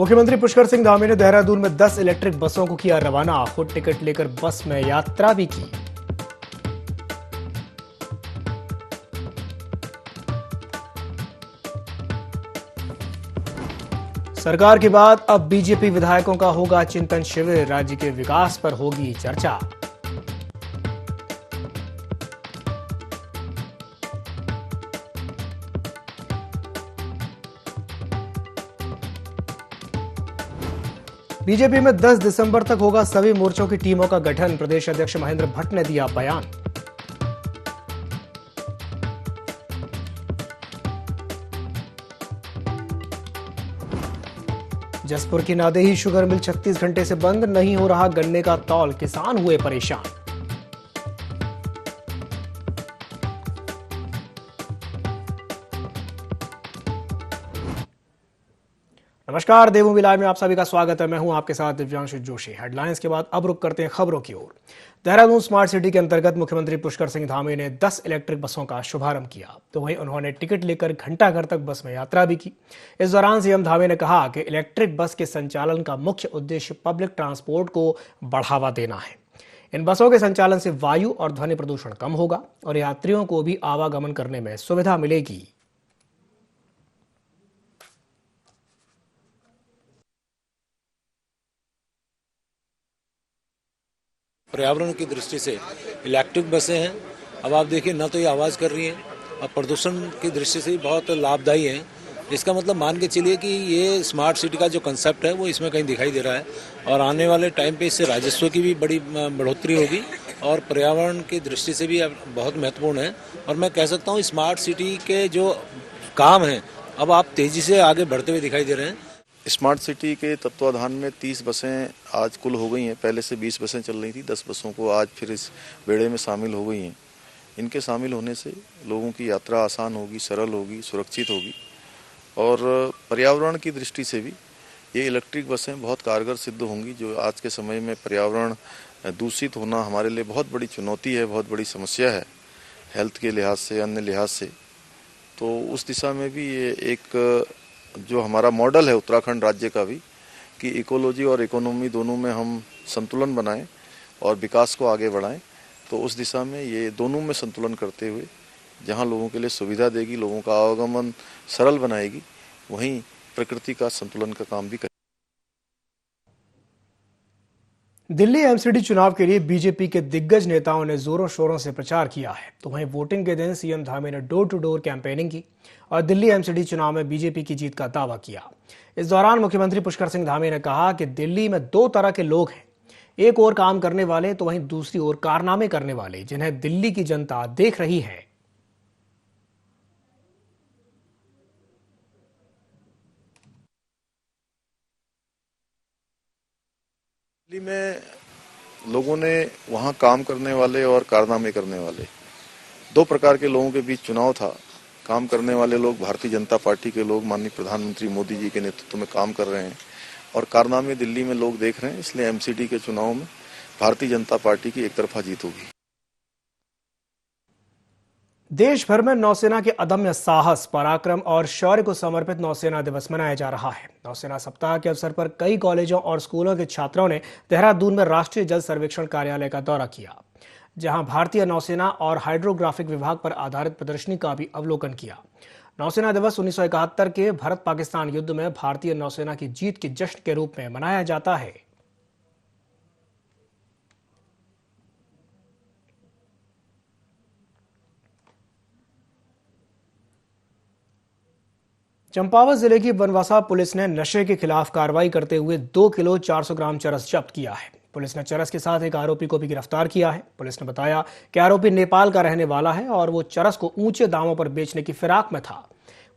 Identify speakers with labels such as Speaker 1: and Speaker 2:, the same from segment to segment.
Speaker 1: मुख्यमंत्री पुष्कर सिंह धामी ने देहरादून में 10 इलेक्ट्रिक बसों को किया रवाना। खुद टिकट लेकर बस में यात्रा भी की। सरकार के बाद अब बीजेपी विधायकों का होगा चिंतन शिविर। राज्य के विकास पर होगी चर्चा। बीजेपी में 10 दिसंबर तक होगा सभी मोर्चों की टीमों का गठन। प्रदेश अध्यक्ष महेंद्र भट्ट ने दिया बयान। जसपुर की नादेही शुगर मिल 36 घंटे से बंद, नहीं हो रहा गन्ने का तौल, किसान हुए परेशान। नमस्कार, देवभूमि लाइव में आप सभी का स्वागत है। मैं हूं आपके साथ दिव्यांशु जोशी। हेडलाइंस के बाद अब रुक करते हैं खबरों की ओर। देहरादून स्मार्ट सिटी के अंतर्गत मुख्यमंत्री पुष्कर सिंह धामी ने 10 इलेक्ट्रिक बसों का शुभारंभ किया, तो वहीं उन्होंने टिकट लेकर घंटाघर तक बस में यात्रा भी की। इस दौरान सीएम धामी ने कहा कि इलेक्ट्रिक बस के संचालन का मुख्य उद्देश्य पब्लिक ट्रांसपोर्ट को बढ़ावा देना है। इन बसों के संचालन से वायु और ध्वनि प्रदूषण कम होगा और यात्रियों को भी आवागमन करने में सुविधा मिलेगी।
Speaker 2: पर्यावरण की दृष्टि से इलेक्ट्रिक बसें हैं। अब आप देखिए, ना तो ये आवाज़ कर रही हैं और प्रदूषण की दृष्टि से बहुत लाभदायी हैं। इसका मतलब मान के चलिए कि ये स्मार्ट सिटी का जो कंसेप्ट है वो इसमें कहीं दिखाई दे रहा है और आने वाले टाइम पे इससे राजस्व की भी बड़ी बढ़ोतरी होगी और पर्यावरण की दृष्टि से भी बहुत महत्वपूर्ण है। और मैं कह सकता हूँ स्मार्ट सिटी के जो काम हैं अब आप तेज़ी से आगे बढ़ते हुए दिखाई दे रहे हैं।
Speaker 3: स्मार्ट सिटी के तत्वाधान में 30 बसें आज कुल हो गई हैं। पहले से 20 बसें चल रही थी, 10 बसों को आज फिर इस बेड़े में शामिल हो गई हैं। इनके शामिल होने से लोगों की यात्रा आसान होगी, सरल होगी, सुरक्षित होगी और पर्यावरण की दृष्टि से भी ये इलेक्ट्रिक बसें बहुत कारगर सिद्ध होंगी। जो आज के समय में पर्यावरण दूषित होना हमारे लिए बहुत बड़ी चुनौती है, बहुत बड़ी समस्या है हेल्थ के लिहाज से, अन्य लिहाज से। तो उस दिशा में भी ये एक जो हमारा मॉडल है उत्तराखंड राज्य का भी, कि इकोलॉजी और इकोनॉमी दोनों में हम संतुलन बनाएं और विकास को आगे बढ़ाएं, तो उस दिशा में ये दोनों में संतुलन करते हुए जहां लोगों के लिए सुविधा देगी, लोगों का आवागमन सरल बनाएगी, वहीं प्रकृति का संतुलन का काम भी करेगी।
Speaker 1: दिल्ली एमसीडी चुनाव के लिए बीजेपी के दिग्गज नेताओं ने जोरों शोरों से प्रचार किया है, तो वहीं वोटिंग के दिन सीएम धामी ने डोर टू डोर कैंपेनिंग की और दिल्ली एमसीडी चुनाव में बीजेपी की जीत का दावा किया। इस दौरान मुख्यमंत्री पुष्कर सिंह धामी ने कहा कि दिल्ली में 2 तरह के लोग हैं, एक ओर काम करने वाले तो वहीं दूसरी ओर कारनामे करने वाले, जिन्हें दिल्ली की जनता देख रही है।
Speaker 3: दिल्ली में लोगों ने वहां काम करने वाले और कारनामे करने वाले 2 प्रकार के लोगों के बीच चुनाव था। काम करने वाले लोग भारतीय जनता पार्टी के लोग माननीय प्रधानमंत्री मोदी जी के नेतृत्व में काम कर रहे हैं और कारनामे दिल्ली में लोग देख रहे हैं। इसलिए एमसीडी के चुनाव में भारतीय जनता पार्टी की एक तरफा जीत होगी।
Speaker 1: देश भर में नौसेना के अदम्य साहस, पराक्रम और शौर्य को समर्पित नौसेना दिवस मनाया जा रहा है। नौसेना सप्ताह के अवसर पर कई कॉलेजों और स्कूलों के छात्रों ने देहरादून में राष्ट्रीय जल सर्वेक्षण कार्यालय का दौरा किया, जहां भारतीय नौसेना और हाइड्रोग्राफिक विभाग पर आधारित प्रदर्शनी का भी अवलोकन किया। नौसेना दिवस 1971 के भारत पाकिस्तान युद्ध में भारतीय नौसेना की जीत के जश्न के रूप में मनाया जाता है। चंपावत जिले की बनवासा पुलिस ने नशे के खिलाफ कार्रवाई करते हुए 2 किलो 400 ग्राम चरस जब्त किया है। पुलिस ने चरस के साथ एक आरोपी को भी गिरफ्तार किया है। पुलिस ने बताया कि आरोपी नेपाल का रहने वाला है और वो चरस को ऊंचे दामों पर बेचने की फिराक में था।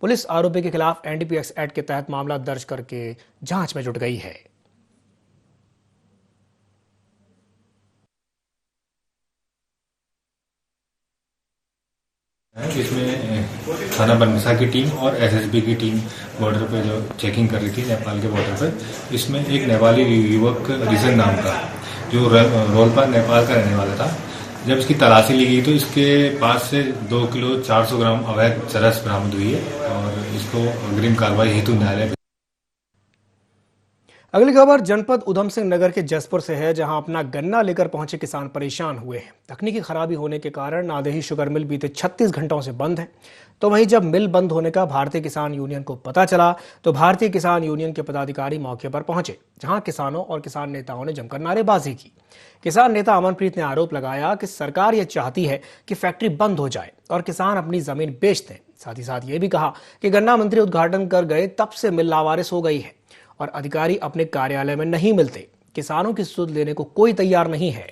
Speaker 1: पुलिस आरोपी के खिलाफ एनडीपीएस एक्ट के तहत मामला दर्ज करके जांच में जुट गई है।
Speaker 4: इसमें थाना बनवासा की टीम और एसएसबी की टीम बॉर्डर पे जो चेकिंग कर रही थी नेपाल के बॉर्डर पे, इसमें एक नेपाली युवक रिजन नाम का जो रोलपार नेपाल का रहने वाला था, जब इसकी तलाशी ली गई तो इसके पास से 2 किलो 400 ग्राम अवैध चरस बरामद हुई है और इसको अग्रिम कार्रवाई हेतु न्यायालय।
Speaker 1: अगली खबर जनपद उधम सिंह नगर के जसपुर से है, जहां अपना गन्ना लेकर पहुंचे किसान परेशान हुए हैं। तकनीकी खराबी होने के कारण नादेही शुगर मिल बीते 36 घंटों से बंद है। तो वहीं जब मिल बंद होने का भारतीय किसान यूनियन को पता चला तो भारतीय किसान यूनियन के पदाधिकारी मौके पर पहुंचे, जहां किसानों और किसान नेताओं ने जमकर नारेबाजी की। किसान नेता अमनप्रीत ने आरोप लगाया कि सरकार ये चाहती है कि फैक्ट्री बंद हो जाए और किसान अपनी जमीन बेच दें। साथ ही साथ ये भी कहा कि गन्ना मंत्री उद्घाटन कर गए तब से मिल लावारिस हो गई है और अधिकारी अपने कार्यालय में नहीं मिलते। किसानों की सुध लेने को कोई तैयार नहीं है।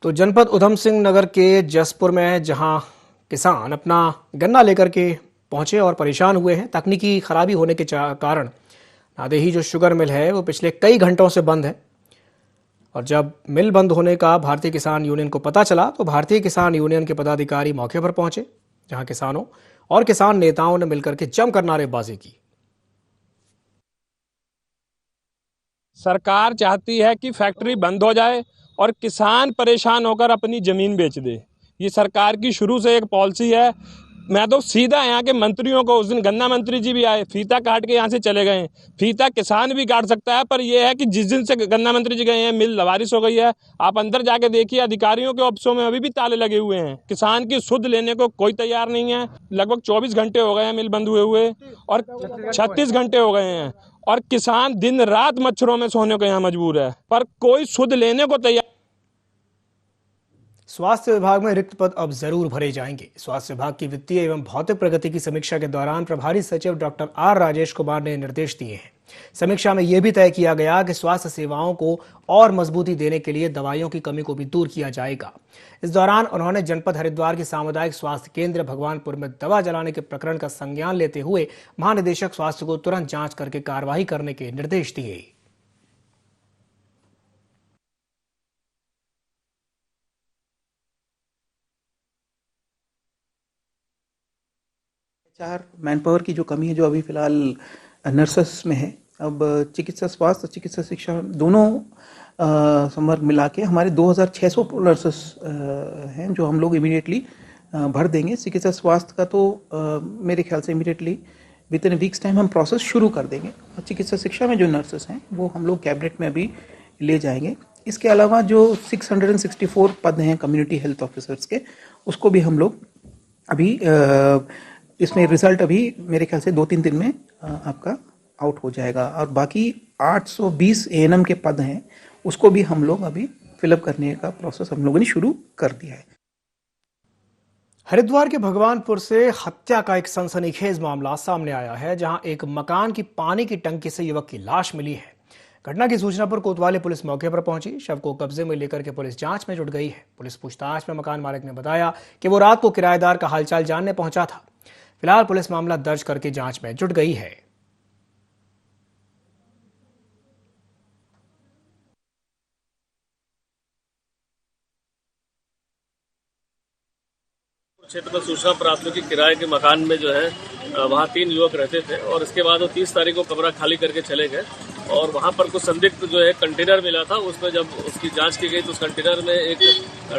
Speaker 1: तो जनपद उधम सिंह नगर के जसपुर में जहां किसान अपना गन्ना लेकर के पहुंचे और परेशान हुए हैं। तकनीकी खराबी होने के कारण नादेही जो शुगर मिल है वो पिछले कई घंटों से बंद है और जब मिल बंद होने का भारतीय किसान यूनियन को पता चला तो भारतीय किसान यूनियन के पदाधिकारी मौके पर पहुंचे, जहां किसानों और किसान नेताओं ने मिलकर के जमकर नारेबाजी की।
Speaker 5: सरकार चाहती है कि फैक्ट्री बंद हो जाए और किसान परेशान होकर अपनी जमीन बेच दे। ये सरकार की शुरू से एक पॉलिसी है। मैं तो सीधा यहाँ के मंत्रियों को, उस दिन गन्ना मंत्री जी भी आए, फीता काट के यहाँ से चले गए। फीता किसान भी काट सकता है, पर यह है कि जिस दिन से गन्ना मंत्री जी गए हैं मिल लवारिस हो गई है। आप अंदर जाके देखिए, अधिकारियों के ऑफिसों में अभी भी ताले लगे हुए हैं। किसान की सुध लेने को कोई तैयार नहीं है। लगभग 24 घंटे हो गए हैं मिल बंद हुए और 36 घंटे हो गए हैं और किसान दिन रात मच्छरों में सोने को यहाँ मजबूर है, पर कोई सुध लेने को तैयार।
Speaker 1: स्वास्थ्य विभाग में रिक्त पद अब जरूर भरे जाएंगे। स्वास्थ्य विभाग की वित्तीय एवं भौतिक प्रगति की समीक्षा के दौरान प्रभारी सचिव डॉक्टर आर राजेश कुमार ने निर्देश दिए हैं। समीक्षा में यह भी तय किया गया कि स्वास्थ्य सेवाओं को और मजबूती देने के लिए दवाइयों की कमी को भी दूर किया जाएगा। इस दौरान उन्होंने जनपद हरिद्वार के सामुदायिक स्वास्थ्य केंद्र भगवानपुर में दवा जलाने के प्रकरण का संज्ञान लेते हुए महानिदेशक स्वास्थ्य को तुरंत जांच करके कार्रवाई करने के निर्देश दिए।
Speaker 6: मैन पावर की जो कमी है, जो अभी फिलहाल नर्सेस में है, अब चिकित्सा स्वास्थ्य चिकित्सा शिक्षा दोनों संवर्ग मिला के हमारे 2600 नर्सेस हैं जो हम लोग इमीडिएटली भर देंगे। चिकित्सा स्वास्थ्य का तो मेरे ख्याल से immediately with in weeks time हम प्रोसेस शुरू कर देंगे। और चिकित्सा शिक्षा में जो नर्सेस हैं वो हम लोग कैबिनेट में अभी ले जाएंगे। इसके अलावा जो 664 पद हैं कम्युनिटी हेल्थ ऑफिसर्स के, उसको भी हम लोग अभी इसमें रिजल्ट अभी मेरे ख्याल से 2-3 दिन में आपका आउट हो जाएगा। और बाकी 820 एएनएम के पद हैं, उसको भी हम लोग अभी फिलअप करने का प्रोसेस हम लोगों ने शुरू कर दिया है।
Speaker 1: हरिद्वार के भगवानपुर से हत्या का एक सनसनीखेज मामला सामने आया है, जहां एक मकान की पानी की टंकी से युवक की लाश मिली है। घटना की सूचना पर कोतवाली पुलिस मौके पर पहुंची। शव को कब्जे में लेकर के पुलिस जांच में जुट गई है। पुलिस पूछताछ में मकान मालिक ने बताया कि वो रात को किराएदार का हालचाल जानने पहुंचा था। फिलहाल पुलिस मामला दर्ज करके जांच में जुट गई है।
Speaker 7: क्षेत्र में सूचना प्राप्त हुई कि किराए के मकान में जो है वहाँ 3 युवक रहते थे और इसके बाद वो 30 तारीख को कमरा खाली करके चले गए और वहाँ पर कुछ संदिग्ध जो है कंटेनर मिला था। उसमें जब उसकी जांच की गई तो उस कंटेनर में एक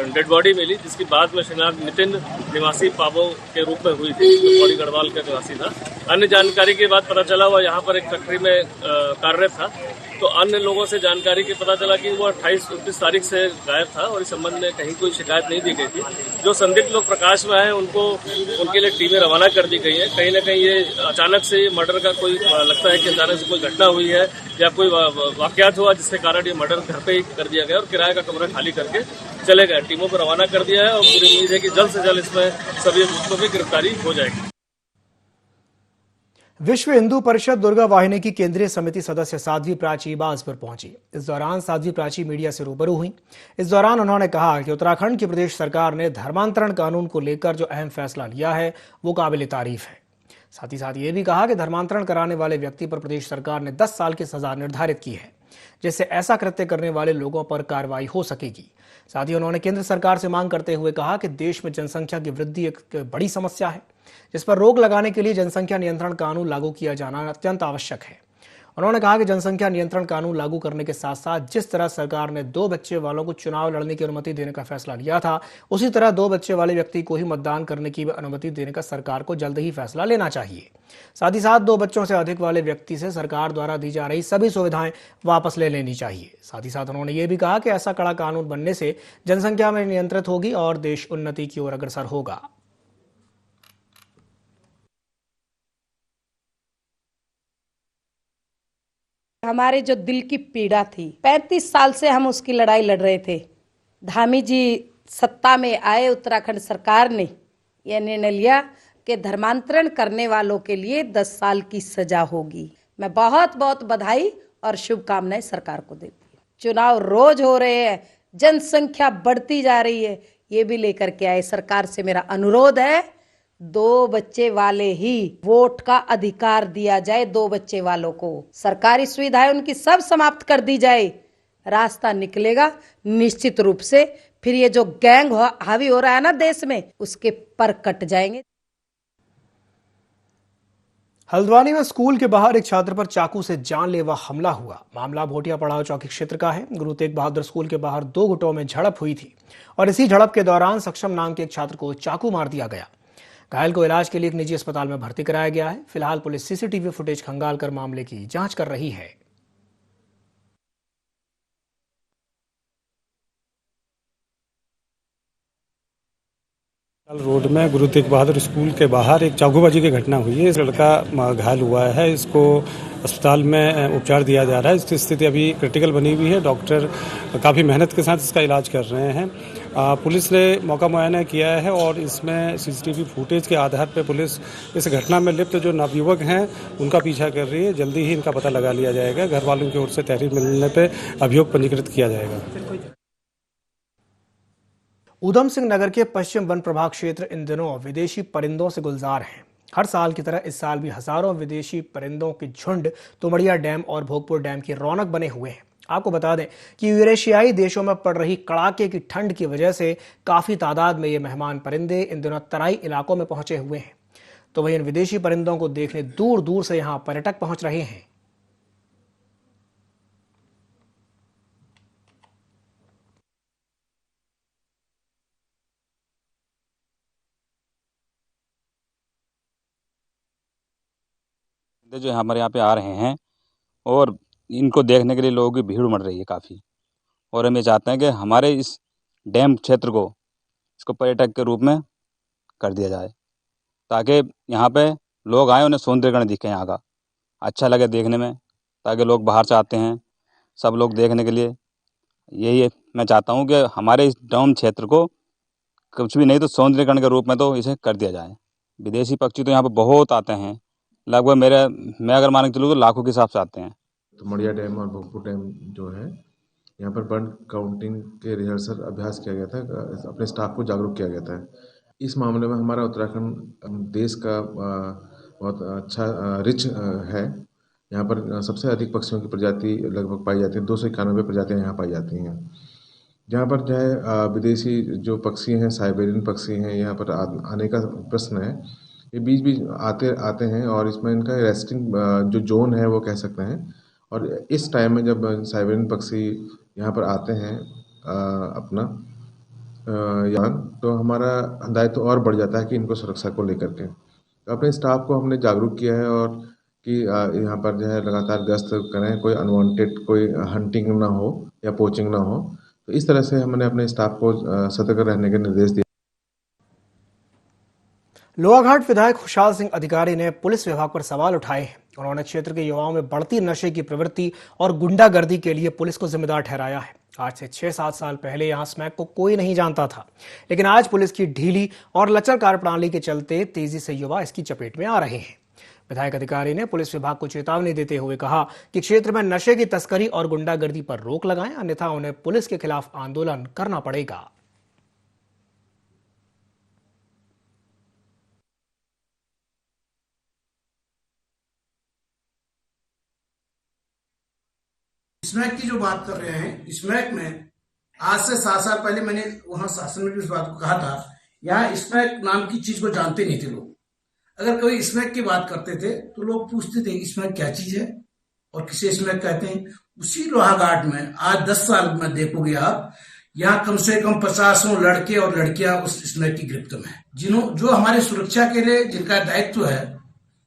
Speaker 7: डेड बॉडी मिली, जिसकी बाद में शिनाख्त नितिन निवासी पाबो के रूप में हुई थी, जो पौड़ी गढ़वाल का निवासी था। अन्य जानकारी के बाद पता चला वह यहाँ पर एक फैक्ट्री में कार्यरत था। तो अन्य लोगों से जानकारी के पता चला कि वो 28-29 तारीख से गायब था और इस संबंध में कहीं कोई शिकायत नहीं दी गई थी। जो संदिग्ध लोग प्रकाश में आए उनके लिए टीमें रवाना कर दी गई है। कहीं ना कहीं ये अचानक से मर्डर का कोई लगता है कि अचानक से कोई घटना हुई है या कोई वाकयात हुआ जिसके कारण ये मर्डर घर पे ही कर दिया गया और किराए का कमरा खाली करके चले गए। टीमों को रवाना कर दिया है और पूरी उम्मीद है कि जल्द से जल्द इसमें सभी लोगों की गिरफ्तारी हो जाएगी।
Speaker 1: विश्व हिंदू परिषद दुर्गा वाहिनी की केंद्रीय समिति सदस्य साध्वी प्राची बाजपुर पहुंची। इस दौरान साध्वी प्राची मीडिया से रूबरू हुई। इस दौरान उन्होंने कहा कि उत्तराखंड की प्रदेश सरकार ने धर्मांतरण कानून को लेकर जो अहम फैसला लिया है वो काबिल तारीफ है। साथ ही साथ ये भी कहा कि धर्मांतरण कराने वाले व्यक्ति पर प्रदेश सरकार ने 10 साल की सजा निर्धारित की है, जिससे ऐसा कृत्य करने वाले लोगों पर कार्रवाई हो सकेगी। साथ ही उन्होंने केंद्र सरकार से मांग करते हुए कहा कि देश में जनसंख्या की वृद्धि एक बड़ी समस्या है, जिस पर रोक लगाने के लिए जनसंख्या नियंत्रण कानून लागू किया जाना अत्यंत आवश्यक है। उन्होंने कहा कि जनसंख्या नियंत्रण कानून लागू करने के साथ साथ जिस तरह सरकार ने 2 बच्चे वालों को चुनाव लड़ने की अनुमति देने का फैसला लिया था, उसी तरह 2 बच्चे वाले व्यक्ति को ही मतदान करने की अनुमति देने का सरकार को जल्द ही फैसला लेना चाहिए। साथ ही साथ 2 बच्चों से अधिक वाले व्यक्ति से सरकार द्वारा दी जा रही सभी सुविधाएं वापस ले लेनी चाहिए। साथ ही साथ उन्होंने ये भी कहा कि ऐसा कड़ा कानून बनने से जनसंख्या में नियंत्रित होगी और देश उन्नति की ओर अग्रसर होगा।
Speaker 8: हमारे जो दिल की पीड़ा थी, 35 साल से हम उसकी लड़ाई लड़ रहे थे। धामी जी सत्ता में आए, उत्तराखंड सरकार ने यह निर्णय लिया कि धर्मांतरण करने वालों के लिए 10 साल की सजा होगी। मैं बहुत बहुत बधाई और शुभकामनाएं सरकार को देती हूँ। चुनाव रोज हो रहे हैं, जनसंख्या बढ़ती जा रही है, ये भी लेकर के आए। सरकार से मेरा अनुरोध है 2 बच्चे वाले ही वोट का अधिकार दिया जाए। 2 बच्चे वालों को सरकारी सुविधाएं उनकी सब समाप्त कर दी जाए, रास्ता निकलेगा निश्चित रूप से। फिर ये जो गैंग हावी हो रहा है ना देश में, उसके पर कट जाएंगे।
Speaker 1: हल्द्वानी में स्कूल के बाहर एक छात्र पर चाकू से जानलेवा हमला हुआ। मामला भोटिया पड़ाव चौकी क्षेत्र का है। गुरु तेग बहादुर स्कूल के बाहर 2 गुटों में झड़प हुई थी और इसी झड़प के दौरान सक्षम नाम के एक छात्र को चाकू मार दिया गया। घायल को इलाज के लिए एक निजी अस्पताल में भर्ती कराया गया है। फिलहाल पुलिस सीसीटीवी फुटेज खंगाल कर मामले की जांच कर रही है।
Speaker 9: रोड में गुरु तेग बहादुर स्कूल के बाहर एक चाकूबाजी की घटना हुई है। इस लड़का घायल हुआ है, इसको अस्पताल में उपचार दिया जा रहा है। इसकी स्थिति अभी क्रिटिकल बनी हुई है। डॉक्टर काफ़ी मेहनत के साथ इसका इलाज कर रहे हैं। पुलिस ने मौका मुआयना किया है और इसमें सीसीटीवी फुटेज के आधार पर पुलिस इस घटना में लिप्त जो नवयुवक हैं उनका पीछा कर रही है। जल्दी ही इनका पता लगा लिया जाएगा। घर वालों की ओर से तहरीर मिलने पर अभियोग पंजीकृत किया जाएगा।
Speaker 1: ऊधम सिंह नगर के पश्चिम वन प्रभाग क्षेत्र इन दिनों विदेशी परिंदों से गुलजार हैं। हर साल की तरह इस साल भी हजारों विदेशी परिंदों के झुंड तुमड़िया डैम और भोगपुर डैम की रौनक बने हुए हैं। आपको बता दें कि यूरेशियाई देशों में पड़ रही कड़ाके की ठंड की वजह से काफी तादाद में ये मेहमान परिंदे इन दिनों तराई इलाकों में पहुंचे हुए हैं। तो वहीं इन विदेशी परिंदों को देखने दूर दूर से यहाँ पर्यटक पहुंच रहे हैं।
Speaker 10: जो हमारे यहाँ पे आ रहे हैं और इनको देखने के लिए लोगों की भीड़ उमड़ रही है काफ़ी। और हम ये चाहते हैं कि हमारे इस डैम क्षेत्र को इसको पर्यटक के रूप में कर दिया जाए, ताकि यहाँ पे लोग आए, उन्हें सौंदर्यीकरण दिखे यहाँ का, अच्छा लगे देखने में, ताकि लोग बाहर से आते हैं सब लोग देखने के लिए। यही मैं चाहता हूँ कि हमारे इस डैम क्षेत्र को कुछ भी नहीं तो सौंदर्यीकरण के रूप में तो इसे कर दिया जाए। विदेशी पक्षी तो यहाँ पर बहुत आते हैं, लगभग मैं अगर मान के चलूँ तो लाखों के हिसाब से आते हैं।
Speaker 11: तुमड़िया डैम और भोगपुर डैम जो है, यहाँ पर बर्ड काउंटिंग के रिहर्सल अभ्यास किया गया था, अपने स्टाफ को जागरूक किया गया था। इस मामले में हमारा उत्तराखंड देश का बहुत अच्छा रिच है। यहाँ पर सबसे अधिक पक्षियों की प्रजाति लगभग पाई जाती है। 291 प्रजातियाँ यहाँ पाई जाती हैं। जहाँ पर जो है विदेशी जो पक्षी हैं, साइबेरियन पक्षी हैं, यहाँ पर आने का प्रश्न है। ये बीच बीच आते हैं और इसमें इनका रेस्टिंग जो जोन है वो कह सकते हैं। और इस टाइम में जब साइबेरियन पक्षी यहाँ पर आते हैं अपना यान, तो हमारा दायित्व और बढ़ जाता है कि इनको सुरक्षा को लेकर के। तो अपने स्टाफ को हमने जागरूक किया है और कि यहाँ पर जो है लगातार गश्त करें, कोई अनवांटेड कोई हंटिंग ना हो या पोचिंग ना हो। तो इस तरह से हमने अपने स्टाफ को सतर्क रहने के निर्देश दिए।
Speaker 1: लोहाघाट विधायक खुशहाल सिंह अधिकारी ने पुलिस विभाग पर सवाल उठाए हैं। उन्होंने क्षेत्र के युवाओं में बढ़ती नशे की प्रवृत्ति और गुंडागर्दी के लिए पुलिस को जिम्मेदार ठहराया है। आज से 6-7 साल पहले यहां स्मैक को कोई नहीं जानता था, लेकिन आज पुलिस की ढीली और लचर कार्यप्रणाली के चलते तेजी से युवा इसकी चपेट में आ रहे हैं। विधायक अधिकारी ने पुलिस विभाग को चेतावनी देते हुए कहा कि क्षेत्र में नशे की तस्करी और गुंडागर्दी पर रोक लगाएं, अन्यथा उन्हें पुलिस के खिलाफ आंदोलन करना पड़ेगा।
Speaker 12: स्मैक की जो बात कर रहे हैं, स्मैक में आज से 7 साल पहले मैंने वहां शासन में भी उस बात को कहा था। यहाँ स्मैक नाम की चीज को जानते नहीं थे लोग। अगर कोई स्मैक की बात करते थे तो लोग पूछते थे स्मैक क्या चीज है, और किसे स्मैक कहते हैं। उसी लोहाघाट में आज 10 साल में देखोगे आप, यहाँ कम से कम 50 लड़के और लड़कियां उस स्मैक की गिरफ्त में है। जो हमारी सुरक्षा के लिए जिनका दायित्व है,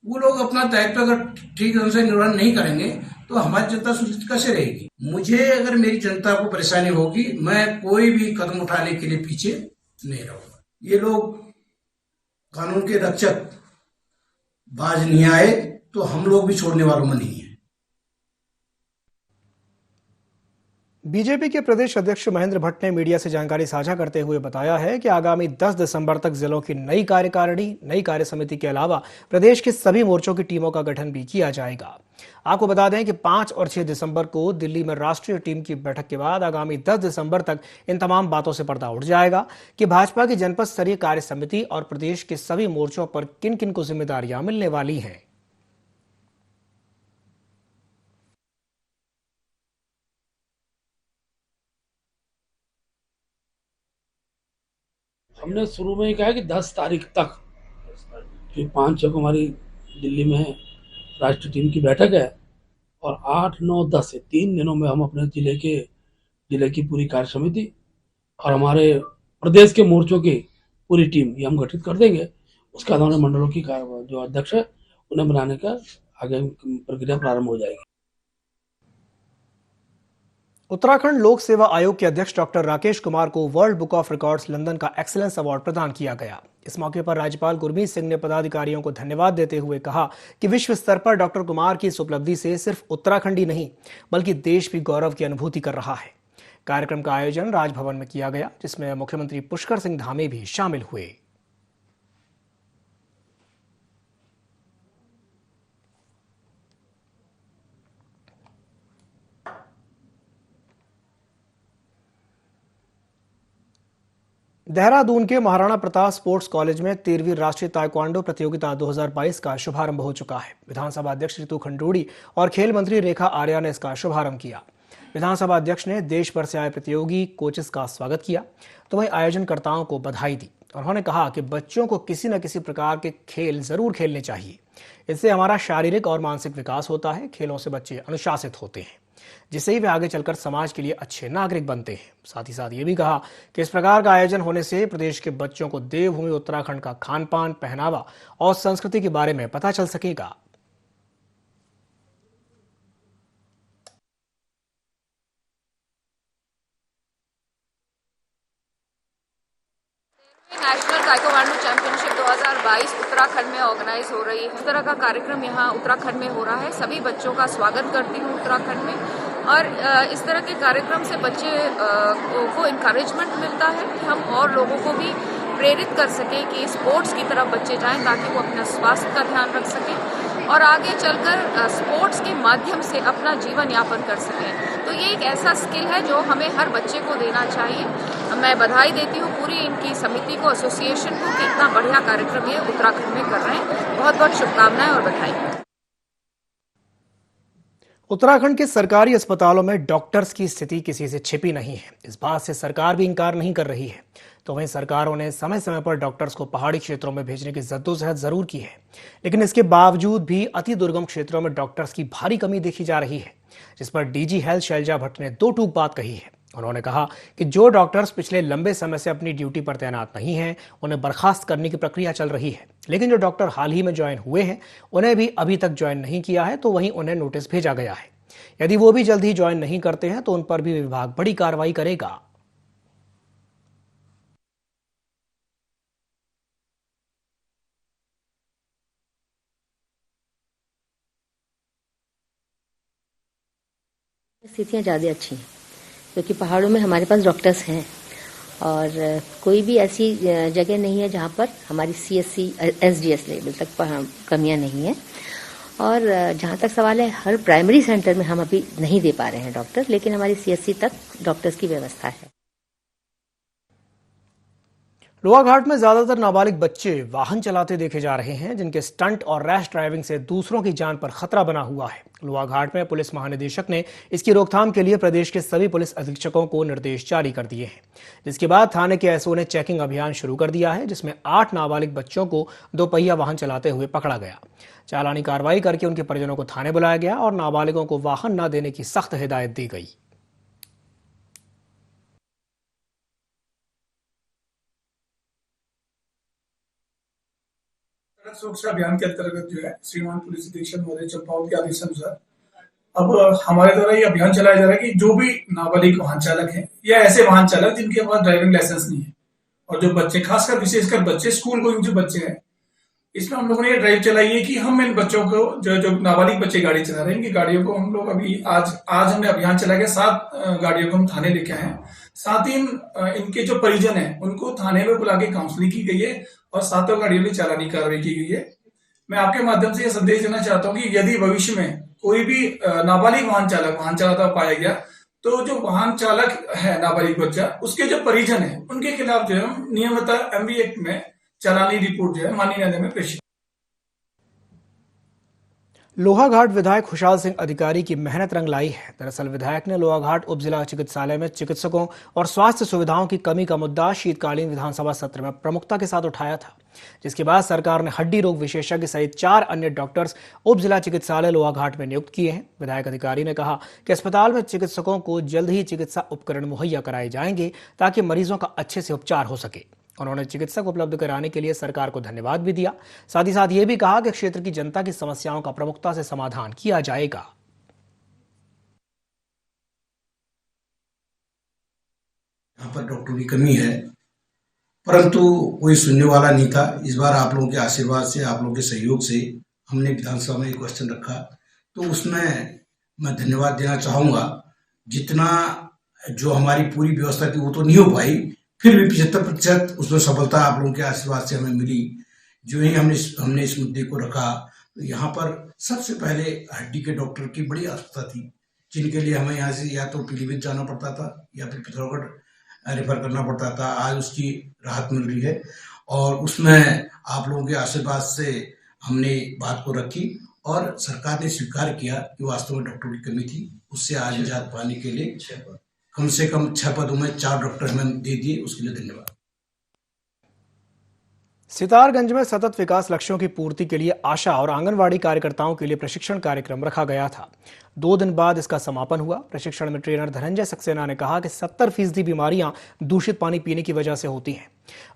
Speaker 12: वो लोग अपना दायित्व अगर ठीक ढंग से निर्वहन नहीं करेंगे तो हमारी जनता सुरक्षित कैसे रहेगी। मुझे अगर मेरी जनता को परेशानी होगी, मैं कोई भी कदम उठाने के लिए पीछे नहीं रहूंगा। ये लोग कानून के रक्षक बाज नहीं आए तो हम लोग भी छोड़ने वालों में नहीं है।
Speaker 1: बीजेपी के प्रदेश अध्यक्ष महेंद्र भट्ट ने मीडिया से जानकारी साझा करते हुए बताया है कि आगामी 10 दिसंबर तक जिलों की नई कार्यकारिणी, नई कार्य समिति के अलावा प्रदेश के सभी मोर्चों की टीमों का गठन भी किया जाएगा। आपको बता दें कि 5 और 6 दिसंबर को दिल्ली में राष्ट्रीय टीम की बैठक के बाद आगामी 10 दिसंबर तक इन तमाम बातों से पर्दा उठ जाएगा कि भाजपा की जनपद स्तरीय कार्य समिति और प्रदेश के सभी मोर्चों पर किन किन को जिम्मेदारियां मिलने वाली हैं।
Speaker 13: हमने शुरू में ही कहा कि 10 तारीख तक, फिर 5-6 को हमारी दिल्ली में राष्ट्रीय टीम की बैठक है और 8, 9, 10 से 3 दिनों में हम अपने जिले की पूरी कार्य समिति और हमारे प्रदेश के मोर्चों की पूरी टीम ये हम गठित कर देंगे। उसके बाद हमारे मंडलों की जो अध्यक्ष है उन्हें बनाने का आगे प्रक्रिया प्रारंभ हो जाएगी।
Speaker 1: उत्तराखंड लोक सेवा आयोग के अध्यक्ष डॉक्टर राकेश कुमार को world book of records London का एक्सीलेंस अवार्ड प्रदान किया गया। इस मौके पर राज्यपाल गुरमीत सिंह ने पदाधिकारियों को धन्यवाद देते हुए कहा कि विश्व स्तर पर डॉक्टर कुमार की इस उपलब्धि से सिर्फ उत्तराखंड ही नहीं बल्कि देश भी गौरव की अनुभूति कर रहा है। कार्यक्रम का आयोजन राजभवन में किया गया, जिसमें मुख्यमंत्री पुष्कर सिंह धामी भी शामिल हुए। देहरादून के महाराणा प्रताप स्पोर्ट्स कॉलेज में 13वीं राष्ट्रीय ताइक्वांडो प्रतियोगिता 2022 का शुभारंभ हो चुका है। विधानसभा अध्यक्ष रितु खंडूड़ी और खेल मंत्री रेखा आर्या ने इसका शुभारंभ किया। विधानसभा अध्यक्ष ने देश भर से आए प्रतियोगी कोचेस का स्वागत किया तो वहीं आयोजनकर्ताओं को बधाई दी। उन्होंने कहा कि बच्चों को किसी न किसी प्रकार के खेल जरूर खेलने चाहिए, इससे हमारा शारीरिक और मानसिक विकास होता है। खेलों से बच्चे अनुशासित होते हैं, जिससे ही वे आगे चलकर समाज के लिए अच्छे नागरिक बनते हैं। साथ ही साथ ये भी कहा कि इस प्रकार का आयोजन होने से प्रदेश के बच्चों को देवभूमि उत्तराखंड का खान पान, पहनावा और संस्कृति के बारे में पता चल सकेगा।
Speaker 14: नेशनल ताइक्वांडो चैंपियनशिप 2022 उत्तराखंड में ऑर्गेनाइज हो रही है। इस तरह का कार्यक्रम यहाँ उत्तराखंड में हो रहा है। सभी बच्चों का स्वागत करती हूँ उत्तराखंड में, और इस तरह के कार्यक्रम से बच्चे को इनकरेजमेंट मिलता है कि हम और लोगों को भी प्रेरित कर सकें कि स्पोर्ट्स की तरफ बच्चे जाएं ताकि वो अपना स्वास्थ्य का ध्यान रख सकें और आगे चलकर स्पोर्ट्स के माध्यम से अपना जीवन यापन कर सकें। तो ये एक ऐसा स्किल है जो हमें हर बच्चे को देना चाहिए। मैं बधाई देती हूँ पूरी इनकी समिति को, एसोसिएशन को, कि इतना बढ़िया कार्यक्रम ये उत्तराखंड में कर रहे हैं। बहुत बहुत शुभकामनाएं और बधाई।
Speaker 1: उत्तराखंड के सरकारी अस्पतालों में डॉक्टर्स की स्थिति किसी से छिपी नहीं है। इस बात से सरकार भी इंकार नहीं कर रही है। तो वहीं सरकारों ने समय समय पर डॉक्टर्स को पहाड़ी क्षेत्रों में भेजने की जद्दोजहद जरूर की है, लेकिन इसके बावजूद भी अति दुर्गम क्षेत्रों में डॉक्टर्स की भारी कमी देखी जा रही है, जिस पर डीजी हेल्थ शैलजा भट्ट ने दो टूक बात कही है। उन्होंने कहा कि जो डॉक्टर्स पिछले लंबे समय से अपनी ड्यूटी पर तैनात नहीं हैं, उन्हें बर्खास्त करने की प्रक्रिया चल रही है, लेकिन जो डॉक्टर हाल ही में ज्वाइन हुए हैं उन्हें भी अभी तक ज्वाइन नहीं किया है, तो वहीं उन्हें नोटिस भेजा गया है। यदि वो भी जल्द ही ज्वाइन नहीं करते हैं तो उन पर भी विभाग बड़ी कार्रवाई करेगा।
Speaker 15: स्थितियाँ ज़्यादा अच्छी हैं क्योंकि पहाड़ों में हमारे पास डॉक्टर्स हैं और कोई भी ऐसी जगह नहीं है जहाँ पर हमारी CSC SDS लेवल तक कमियाँ नहीं हैं। और जहाँ तक सवाल है, हर प्राइमरी सेंटर में हम अभी नहीं दे पा रहे हैं डॉक्टर, लेकिन हमारी CSC तक डॉक्टर्स की व्यवस्था है।
Speaker 1: लोहाघाट में ज्यादातर नाबालिग बच्चे वाहन चलाते देखे जा रहे हैं, जिनके स्टंट और रैश ड्राइविंग से दूसरों की जान पर खतरा बना हुआ है। लोहाघाट में पुलिस महानिदेशक ने इसकी रोकथाम के लिए प्रदेश के सभी पुलिस अधीक्षकों को निर्देश जारी कर दिए हैं, जिसके बाद थाने के एसओ ने चेकिंग अभियान शुरू कर दिया है, जिसमें 8 नाबालिग बच्चों को दोपहिया वाहन चलाते हुए पकड़ा गया। चालानी कार्रवाई करके उनके परिजनों को थाने बुलाया गया और नाबालिगों को वाहन न देने की सख्त हिदायत दी गई।
Speaker 16: सड़क सुरक्षा अभियान के अंतर्गत जो है श्रीमान पुलिस अधीक्षक महोदय चंपावत के आदेश अनुसार अब हमारे द्वारा ये अभियान चलाया जा रहा है कि जो भी नाबालिग वाहन चालक हैं या ऐसे वाहन चालक जिनके पास ड्राइविंग लाइसेंस नहीं है, और जो बच्चे खासकर विशेषकर बच्चे स्कूल गोइंग जो बच्चे हैं, इसमें हम लोगों ने ये ड्राइव चलाई है कि हम इन बच्चों को जो नाबालिग बच्चे गाड़ी चला रहे हैं, इनकी गाड़ियों को हम लोग अभी आज हमने अभियान चला के 7 गाड़ियों को हम थाने लेके आए हैं। साथ ही इनके जो परिजन हैं उनको थाने में बुला के काउंसलिंग की गई है और 7 गाड़ियों में चालानी कार्रवाई की गई है। मैं आपके माध्यम से यह संदेश देना चाहता हूं कि यदि भविष्य में कोई भी नाबालिग वाहन चलाता पाया गया, तो जो वाहन चालक है नाबालिग बच्चा, उसके जो परिजन है उनके खिलाफ जो है हम नियमित एमवी एक्ट में चालानी रिपोर्ट जो है माननीय न्यायालय में पेश।
Speaker 1: लोहाघाट विधायक खुशहाल सिंह अधिकारी की मेहनत रंग लाई है। दरअसल विधायक ने लोहाघाट उप जिला चिकित्सालय में चिकित्सकों और स्वास्थ्य सुविधाओं की कमी का मुद्दा शीतकालीन विधानसभा सत्र में प्रमुखता के साथ उठाया था, जिसके बाद सरकार ने हड्डी रोग विशेषज्ञ सहित 4 अन्य डॉक्टर्स उप जिला चिकित्सालय लोहाघाट में नियुक्त किए हैं। विधायक अधिकारी ने कहा कि अस्पताल में चिकित्सकों को जल्द ही चिकित्सा उपकरण मुहैया कराए जाएंगे ताकि मरीजों का अच्छे से उपचार हो सके। उन्होंने चिकित्सक उपलब्ध कराने के लिए सरकार को धन्यवाद भी दिया। साथ ही साथ ये भी कहा कि क्षेत्र की जनता की समस्याओं का प्रमुखता से समाधान किया जाएगा।
Speaker 12: यहाँ पर डॉक्टर की कमी है, परंतु कोई सुनने वाला नहीं था। इस बार आप लोगों के आशीर्वाद से, आप लोगों के सहयोग से हमने विधानसभा में एक क्वेश्चन रखा, तो उसमें मैं धन्यवाद देना चाहूंगा। जितना जो हमारी पूरी व्यवस्था थी वो तो नहीं हो पाई, फिर भी 75% उसमें सफलता आप लोगों के आशीर्वाद से हमें मिली। जो ही हमने इस मुद्दे को रखा, तो यहाँ पर सबसे पहले हड्डी के डॉक्टर की बड़ी आवश्यकता थी, जिनके लिए हमें यहाँ से या तो पीलीभीत जाना पड़ता था या फिर पिथौरागढ़ रेफर करना पड़ता था। आज उसकी राहत मिल रही है और उसमें आप लोगों के आशीर्वाद से हमने बात को रखी और सरकार ने स्वीकार किया कि वास्तव में डॉक्टर की कमी थी। उससे आज निजात पाने के लिए कम से कम 6 पदों में 4 डॉक्टर हमें दे दिए, उसके लिए धन्यवाद।
Speaker 1: सितारगंज में सतत विकास लक्ष्यों की पूर्ति के लिए आशा और आंगनवाड़ी कार्यकर्ताओं के लिए प्रशिक्षण कार्यक्रम रखा गया था। 2 दिन बाद इसका समापन हुआ। प्रशिक्षण में ट्रेनर धनंजय सक्सेना ने कहा कि 70% बीमारियां दूषित पानी पीने की वजह से होती हैं।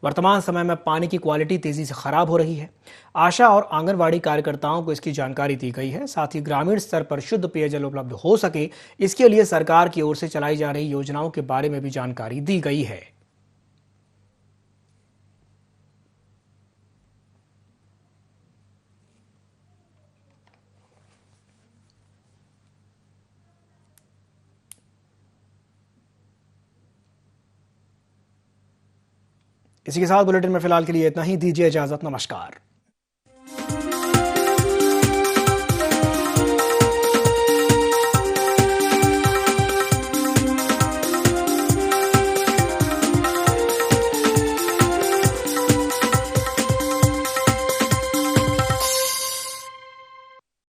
Speaker 1: वर्तमान समय में पानी की क्वालिटी तेजी से खराब हो रही है। आशा और आंगनवाड़ी कार्यकर्ताओं को इसकी जानकारी दी गई है। साथ ही ग्रामीण स्तर पर शुद्ध पेयजल उपलब्ध हो सके, इसके लिए सरकार की ओर से चलाई जा रही योजनाओं के बारे में भी जानकारी दी गई है। इसी के साथ बुलेटिन में फिलहाल के लिए इतना ही। दीजिए इजाजत। नमस्कार।